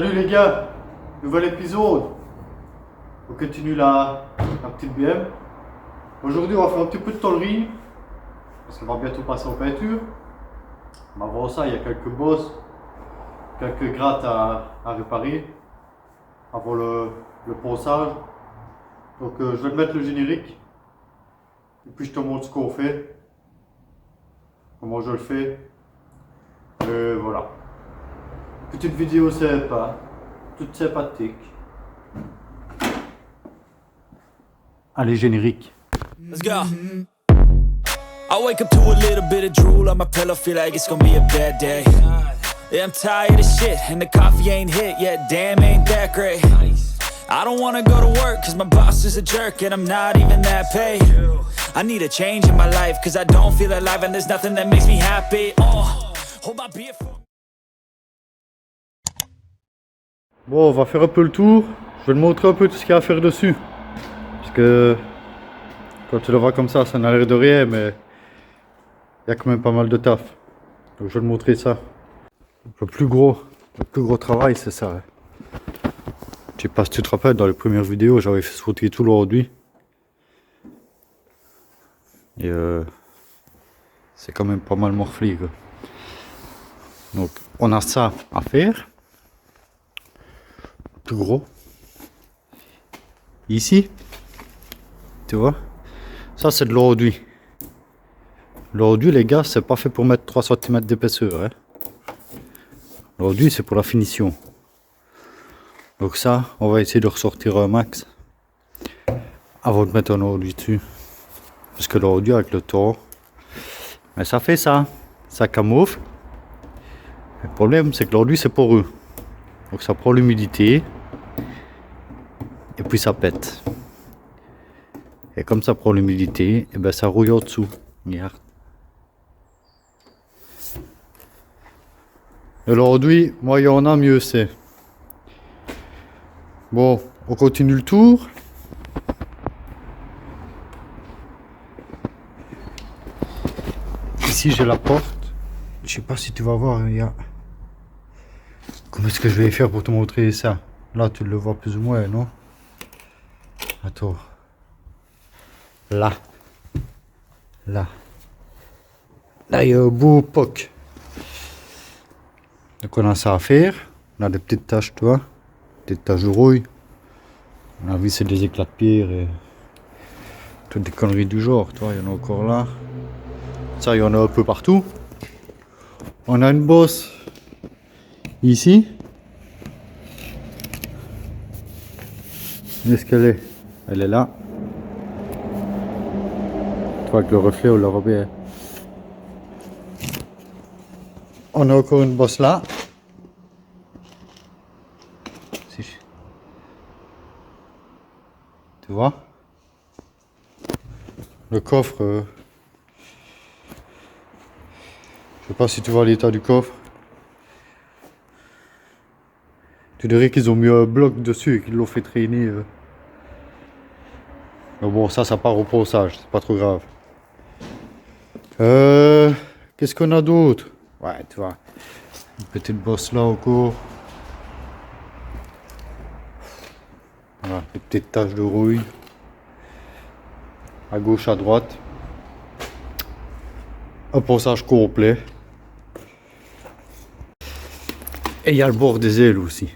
Salut les gars, nouvel épisode. On continue la petite BM. Aujourd'hui on va faire un petit peu de tôlerie parce qu'on va bientôt passer en peinture. Mais avant ça, il y a quelques bosses, quelques grattes à réparer avant le ponçage. Donc je vais te mettre le générique et puis je te montre ce qu'on fait, comment je le fais. Et voilà. Petite vidéo sympa, toute sympathique. Allez, générique. Let's go. I wake up to a little bit of drool on my pillow, feel like it's gonna be a bad day. Yeah, I'm tired of shit, and the coffee ain't hit yet, damn, ain't that great. I don't wanna go to work, cause my boss is a jerk, and I'm not even that paid. I need a change in my life, cause I don't feel alive, and there's nothing that makes me happy. Hold my beer for... Bon, on va faire un peu le tour. Je vais te montrer un peu tout ce qu'il y a à faire dessus. Parce que quand tu le vois comme ça n'a l'air de rien, mais il y a quand même pas mal de taf. Donc je vais te montrer ça. Le plus gros travail, c'est ça. Je sais pas si tu te rappelles, dans les premières vidéos, j'avais fait sauter tout l'orduit. Et c'est quand même pas mal morflé, quoi. Donc on a ça à faire. Plus gros. Ici, tu vois, ça c'est de l'orduit. L'orduit, les gars, c'est pas fait pour mettre 3 cm d'épaisseur. Hein. L'orduit, c'est pour la finition. Donc ça, on va essayer de ressortir un max avant de mettre un orduit dessus. Parce que l'orduit avec le temps, mais ça fait ça, ça camoufle. Le problème, c'est que l'orduit, c'est poreux. Donc ça prend l'humidité. Et puis ça pète. Et comme ça prend l'humidité, et ben ça rouille en dessous. Regarde. Et l'orduit, moi il y en a mieux c'est. Bon, on continue le tour. Ici j'ai la porte. Je sais pas si tu vas voir, il y a... Comment est-ce que je vais faire pour te montrer ça? Là tu le vois plus ou moins, non? Attends. Là. Là. Là il y a un beau poc. Donc on a ça à faire. On a des petites taches, tu vois. Des taches de rouille. On a vu c'est des éclats de pierre et toutes des conneries du genre, tu vois, il y en a encore là. Ça, il y en a un peu partout. On a une bosse ici. Où est-ce qu'elle est? Elle est là. Tu vois, avec le reflet, on la voit bien. On a encore une bosse là. Tu vois? Le coffre. Je sais pas si tu vois l'état du coffre. Tu dirais qu'ils ont mis un bloc dessus et qu'ils l'ont fait traîner. Mais bon, ça part au ponçage, c'est pas trop grave. Qu'est-ce qu'on a d'autre? Ouais, tu vois. Une petite bosse là encore. Voilà, des petites taches de rouille. À gauche, à droite. Un ponçage complet. Et il y a le bord des ailes aussi.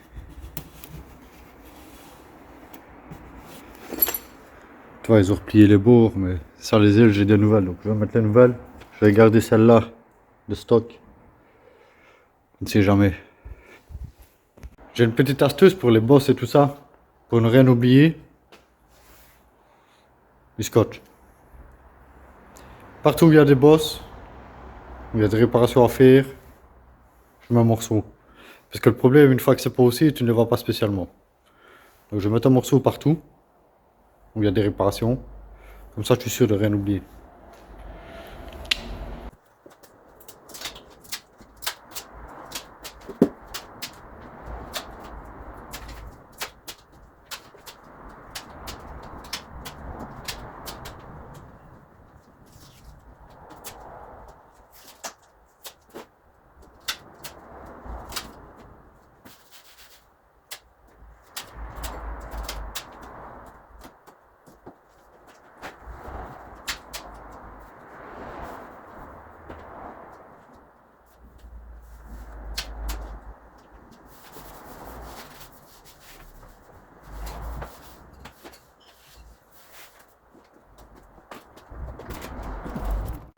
Tu vois, ils ont replié les bords, mais ça, les ailes, j'ai des nouvelles. Donc je vais mettre les nouvelles. Je vais garder celle-là de stock. On ne sait jamais. J'ai une petite astuce pour les bosses et tout ça. Pour ne rien oublier. Du scotch. Partout où il y a des bosses, où il y a des réparations à faire, je mets un morceau. Parce que le problème, une fois que c'est pas aussi, tu ne le vois pas spécialement. Donc je vais mettre un morceau partout où il y a des réparations. Comme ça, je suis sûr de rien oublier.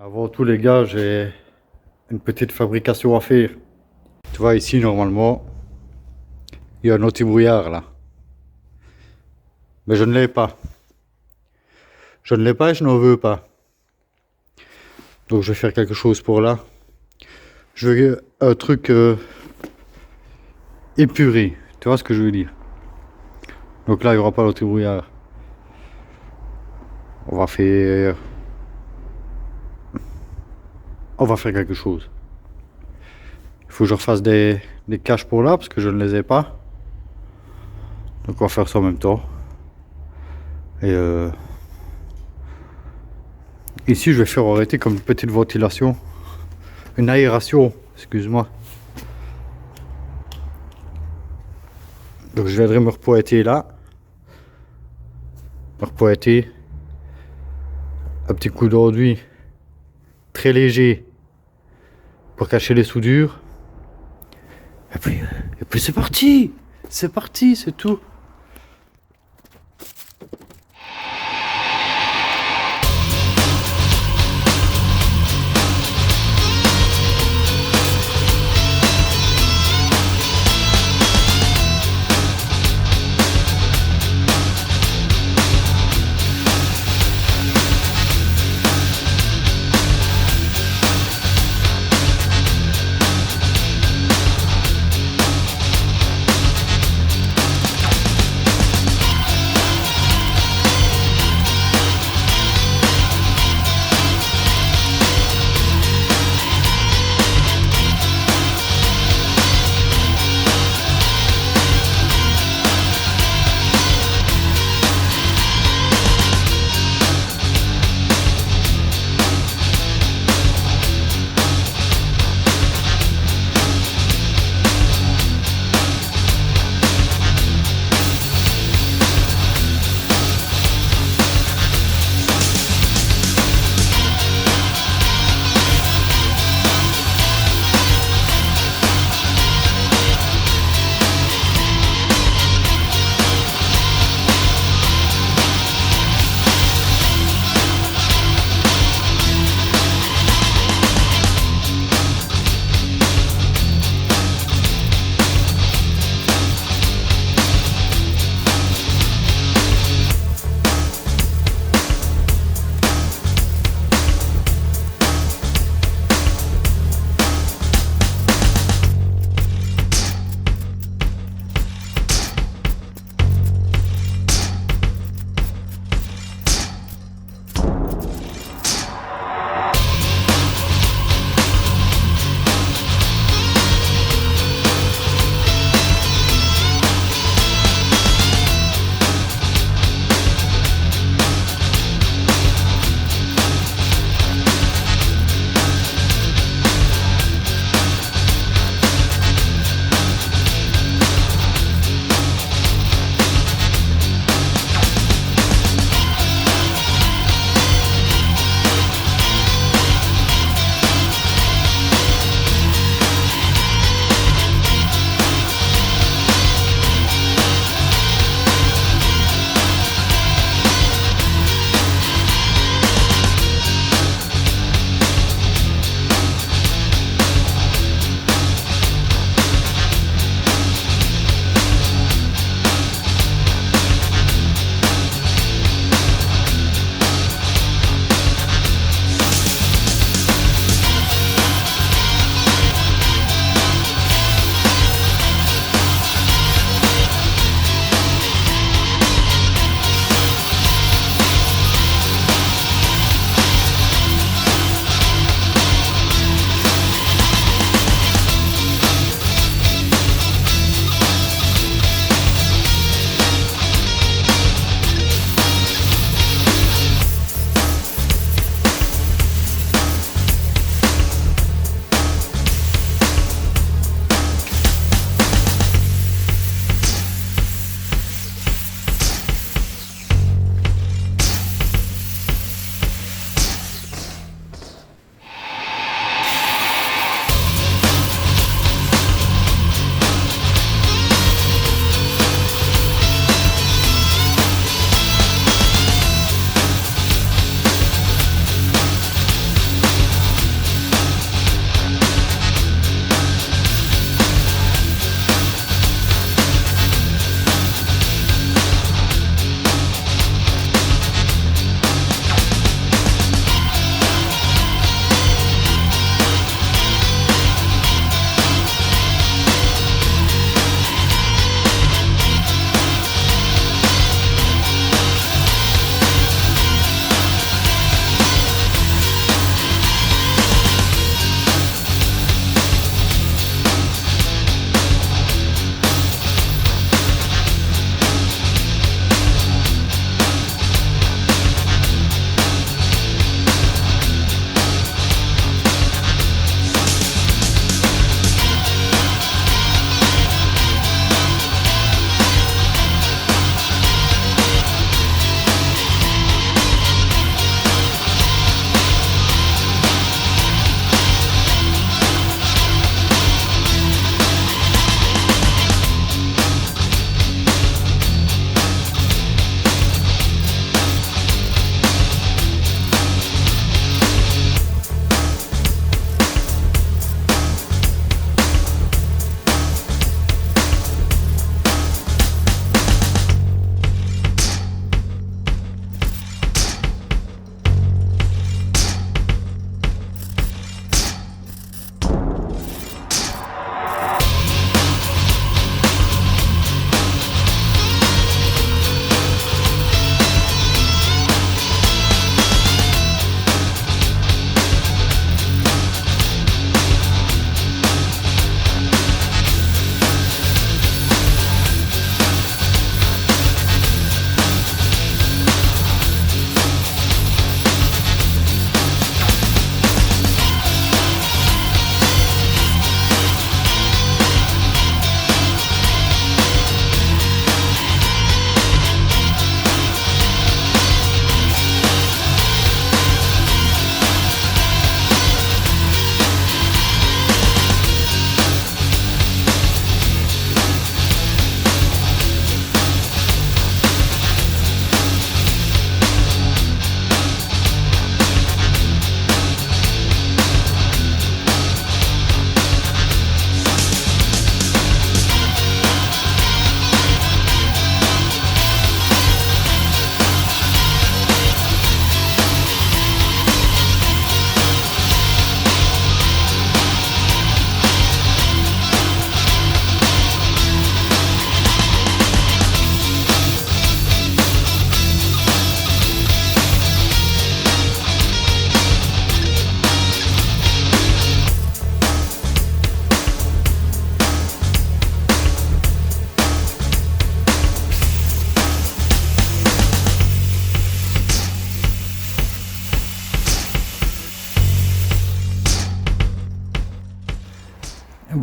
Avant tout les gars, j'ai une petite fabrication à faire. Tu vois ici normalement, il y a un anti-brouillard là. Mais je ne l'ai pas. Je ne l'ai pas et je n'en veux pas. Donc je vais faire quelque chose pour là. Je veux un truc épuré. Tu vois ce que je veux dire? Donc là il n'y aura pas l'anti-brouillard. On va faire quelque chose. Il faut que je refasse des caches pour là parce que je ne les ai pas. Donc on va faire ça en même temps. Et ici je vais faire arrêter comme une petite ventilation. Une aération, excuse-moi. Donc je viendrai me repoêter là. Me repoêter. Un petit coup d'enduit très léger pour cacher les soudures. Et puis c'est parti! C'est parti, c'est tout.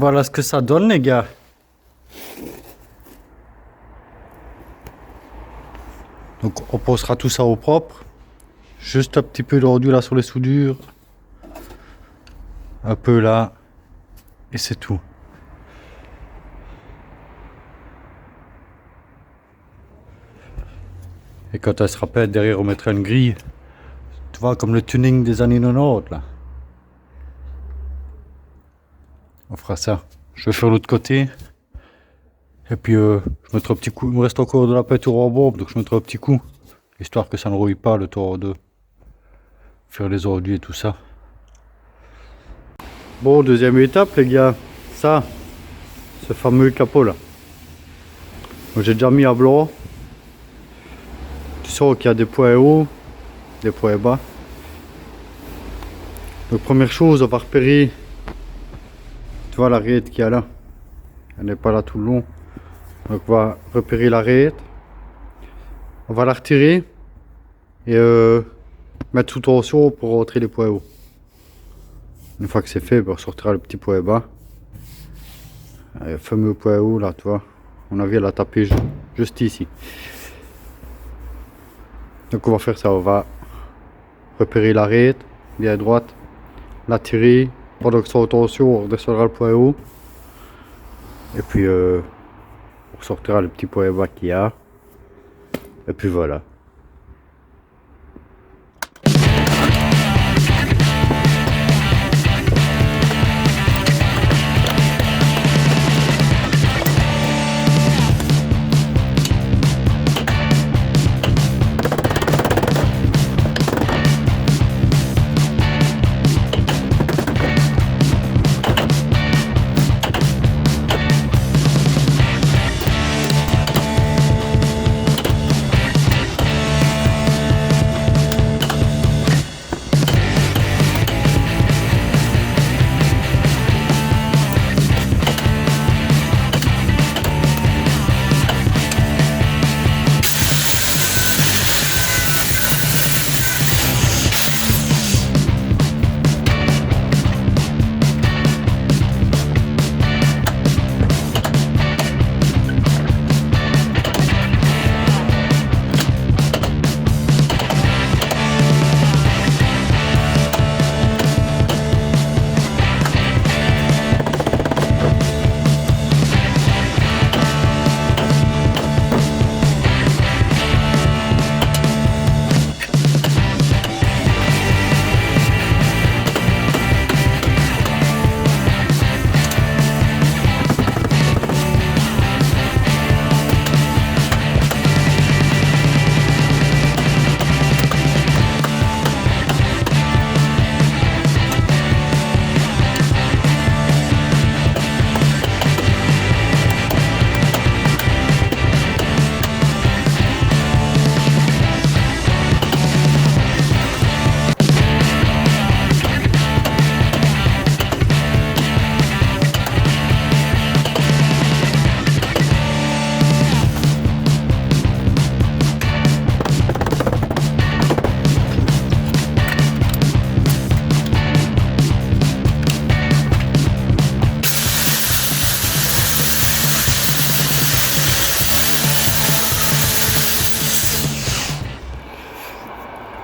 Voilà ce que ça donne les gars. Donc on posera tout ça au propre. Juste un petit peu d'ordu là sur les soudures. Un peu là. Et c'est tout. Et quand elle sera prête, derrière on mettra une grille. Tu vois, comme le tuning des années 90 là. On fera ça. Je vais faire l'autre côté. Et puis je mettrai un petit coup. Il me reste encore de la peinture en bombe, donc je mettrai un petit coup. Histoire que ça ne rouille pas le temps de faire les ordures et tout ça. Bon, deuxième étape les gars. Ça, ce fameux capot là. J'ai déjà mis à blanc. Tu sens qu'il y a des points hauts, des points bas. Donc première chose, on va repérer. Tu vois l'arête qu'il y a là. Elle n'est pas là tout le long. Donc on va repérer l'arête. On va la retirer. Et mettre sous tension pour rentrer les points hauts. Une fois que c'est fait, on sortira le petit point bas. Le fameux point haut là, tu vois. On a vu la taper juste ici. Donc on va faire ça, on va repérer l'arête, bien à droite, la tirer, pendant que c'est en tension, on redescendra le point haut. Et puis on sortira le petit point bas qu'il y a. Et puis voilà.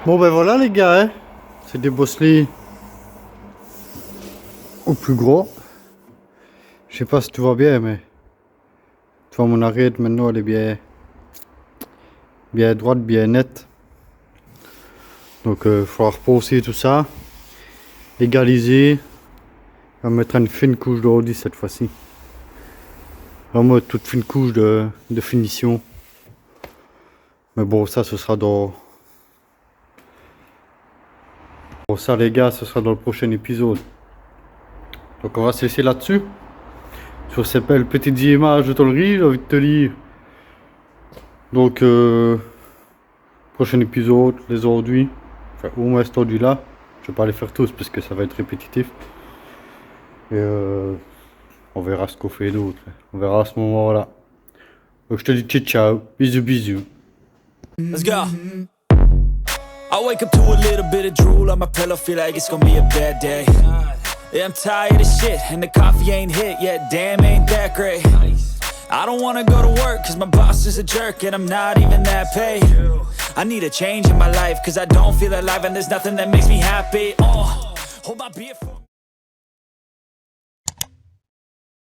Bon ben voilà les gars, hein. C'est des bosselets au plus gros. Je sais pas si tu vois bien, mais tu vois mon arête maintenant elle est bien droite, bien nette. Donc il faudra reposer tout ça, égaliser, on va mettre une fine couche de Audi cette fois-ci. Vraiment toute fine couche de finition. Mais bon, ça ce sera dans... Bon ça les gars, ce sera dans le prochain épisode. Donc on va se laisser là-dessus. Sur ces belles petites images de tôlerie, j'ai envie de te dire. Donc prochain épisode, les enduits. Enfin au moins cet enduit là. Je vais pas les faire tous parce que ça va être répétitif. Et on verra ce qu'on fait d'autre. On verra à ce moment-là. Donc je te dis ciao ciao. Bisous bisous. Let's go. I wake up to a little bit of drool on my pillow, feel like it's gonna be a bad day. Yeah, I'm tired of shit, and the coffee ain't hit yet, damn, ain't that great. I don't wanna go to work, cause my boss is a jerk, and I'm not even that paid. I need a change in my life, cause I don't feel alive, and there's nothing that makes me happy. Hold my beer for